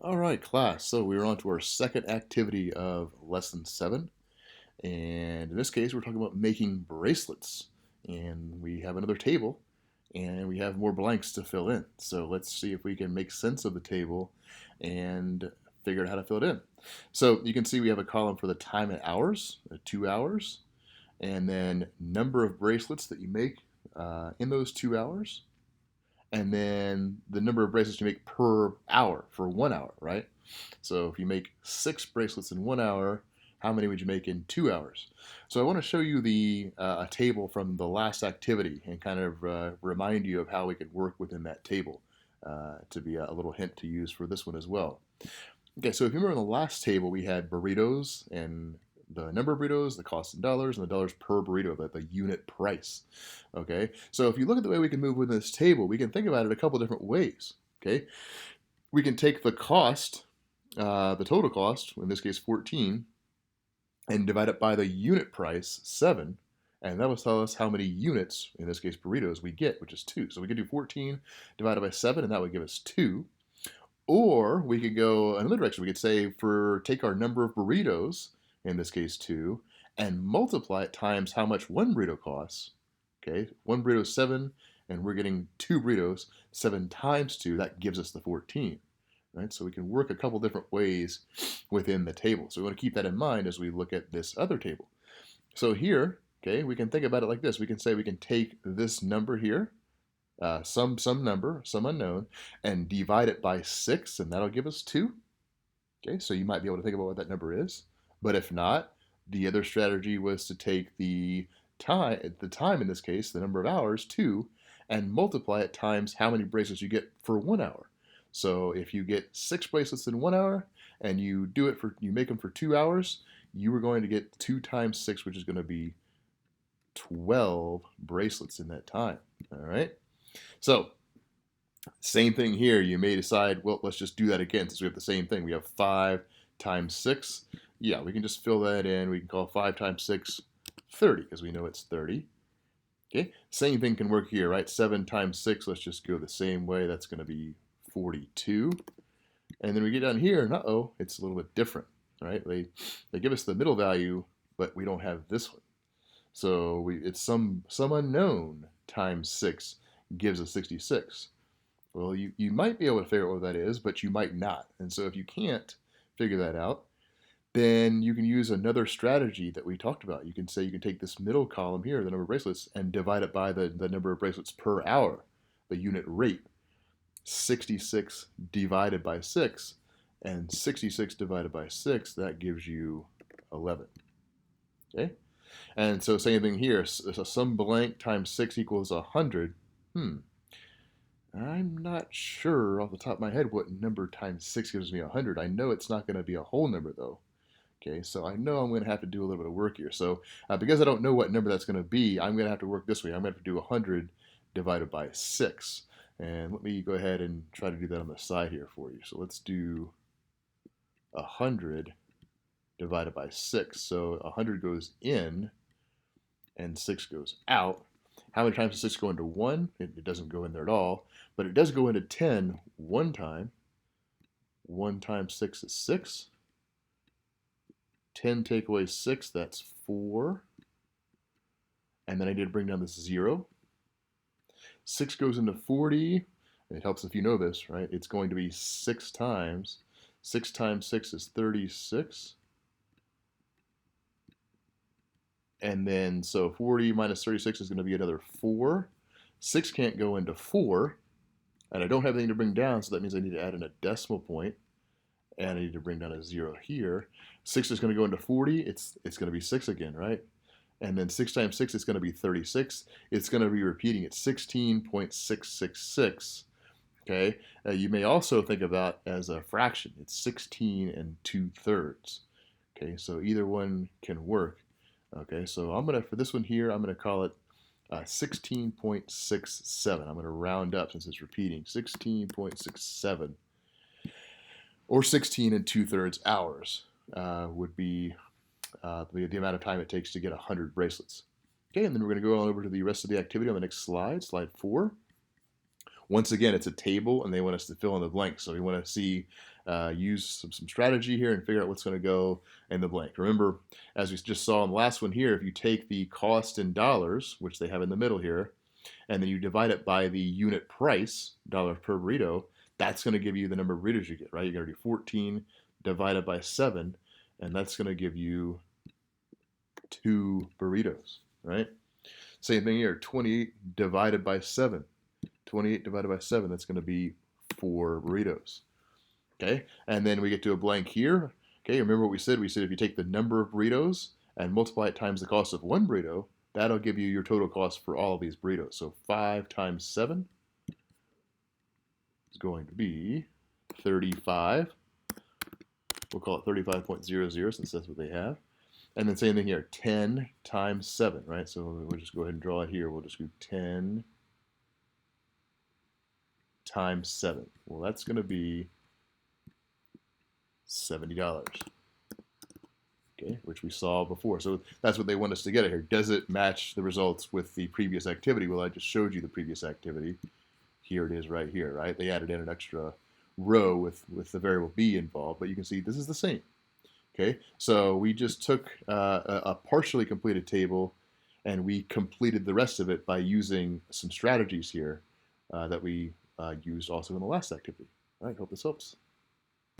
All right, class. So we're on to our second activity of lesson 7. And in this case, we're talking about making bracelets. And we have another table and we have more blanks to fill in. So let's see if we can make sense of the table and figure out how to fill it in. So you can see we have a column for the time in hours, 2 hours, and then number of bracelets that you make in those 2 hours, and then the number of bracelets you make per hour for 1 hour, right? So if you make 6 bracelets in 1 hour, how many would you make in 2 hours? So I want to show you a table from the last activity and kind of remind you of how we could work within that table to be a little hint to use for this one as well. Okay, so if you remember in the last table, we had burritos and the number of burritos, the cost in dollars, and the dollars per burrito, the unit price. Okay, so if you look at the way we can move within this table, we can think about it a couple different ways. Okay, we can take the cost, the total cost, in this case 14, and divide it by the unit price, 7, and that will tell us how many units, in this case burritos, we get, which is 2. So we could do 14 divided by 7, and that would give us 2. Or we could go another direction. We could say take our number of burritos, in this case 2, and multiply it times how much one burrito costs. Okay, one burrito is 7, and we're getting 2 burritos. 7 times 2, that gives us the 14. Right? So we can work a couple different ways within the table. So we want to keep that in mind as we look at this other table. So here, okay, we can think about it like this. We can say we can take this number here, some number, some unknown, and divide it by 6, and that'll give us 2. Okay, so you might be able to think about what that number is. But if not, the other strategy was to take the time in this case, the number of hours, 2, and multiply it times how many bracelets you get for 1 hour. So if you get 6 bracelets in 1 hour and you make them for 2 hours, you are going to get 2 times 6, which is going to be 12 bracelets in that time. All right. So same thing here. You may decide, well, let's just do that again since we have the same thing. We have 5 times 6. Yeah, we can just fill that in. We can call 5 times 6 30 because we know it's 30. Okay, same thing can work here, right? 7 times 6, let's just go the same way. That's going to be 42. And then we get down here, and uh-oh, it's a little bit different, right? They give us the middle value, but we don't have this one. So it's some unknown times 6 gives us 66. Well, you might be able to figure out what that is, but you might not. And so if you can't figure that out, then you can use another strategy that we talked about. You can say you can take this middle column here, the number of bracelets, and divide it by the number of bracelets per hour, the unit rate. 66 divided by 6, and 66 divided by 6, that gives you 11. Okay? And so same thing here. So some blank times 6 equals 100. I'm not sure off the top of my head what number times 6 gives me 100. I know it's not going to be a whole number, though. Okay, so I know I'm going to have to do a little bit of work here. So because I don't know what number that's going to be, I'm going to have to work this way. I'm going to have to do 100 divided by 6. And let me go ahead and try to do that on the side here for you. So let's do 100 divided by 6. So 100 goes in and 6 goes out. How many times does 6 go into 1? It doesn't go in there at all. But it does go into 10 one time. 1 times 6 is 6. 10 take away 6, that's 4. And then I need to bring down this 0. 6 goes into 40. It helps if you know this, right? It's going to be 6 times. 6 times 6 is 36. And then, so 40 minus 36 is going to be another 4. 6 can't go into 4. And I don't have anything to bring down, so that means I need to add in a decimal point. And I need to bring down a 0 here. 6 is going to go into 40. It's going to be 6 again, right? And then 6 times 6 is going to be 36. It's going to be repeating. It's 16.666. Okay? You may also think about as a fraction. It's 16 and 2/3. Okay? So either one can work. Okay? So for this one here, I'm going to call it 16.67. I'm going to round up since it's repeating. 16.67. Or 16 and 2/3 hours would be the amount of time it takes to get 100 bracelets. Okay, and then we're going to go on over to the rest of the activity on the next slide, slide 4. Once again, it's a table, and they want us to fill in the blanks. So we want to see, use some strategy here and figure out what's going to go in the blank. Remember, as we just saw in the last one here, if you take the cost in dollars, which they have in the middle here, and then you divide it by the unit price, dollars per burrito, that's going to give you the number of burritos you get, right? You're going to do 14 divided by 7, and that's going to give you 2 burritos, right? Same thing here, 28 divided by 7. 28 divided by 7, that's going to be 4 burritos. Okay, and then we get to a blank here. Okay, remember what we said? We said if you take the number of burritos and multiply it times the cost of 1 burrito, that'll give you your total cost for all of these burritos. So 5 times 7 is going to be 35. We'll call it 35.00 since that's what they have. And then same thing here, 10 times 7, right? So we'll just go ahead and draw it here. We'll just do 10 times 7. Well, that's going to be $70. Okay, which we saw before. So that's what they want us to get at here. Does it match the results with the previous activity? Well, I just showed you the previous activity. Here it is right here, right? They added in an extra row with the variable b involved, but you can see this is the same. Okay, so we just took a partially completed table and we completed the rest of it by using some strategies here that we used also in the last activity. All right, hope this helps.